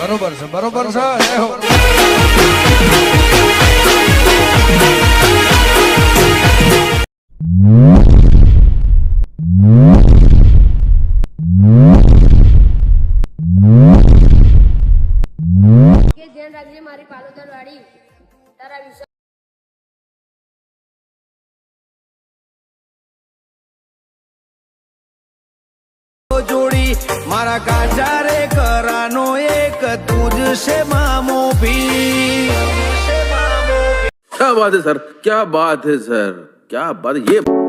બરોબર છે બરોબર છે જય હો કે ધ્યાન રાખજે મારી પાલોતર વાળી તારા વિશે જોડી મારા કાચા રે કરાનો એક તુજ સે મામો ભી क्या बात है सर, क्या बात है सर, क्या बात है ये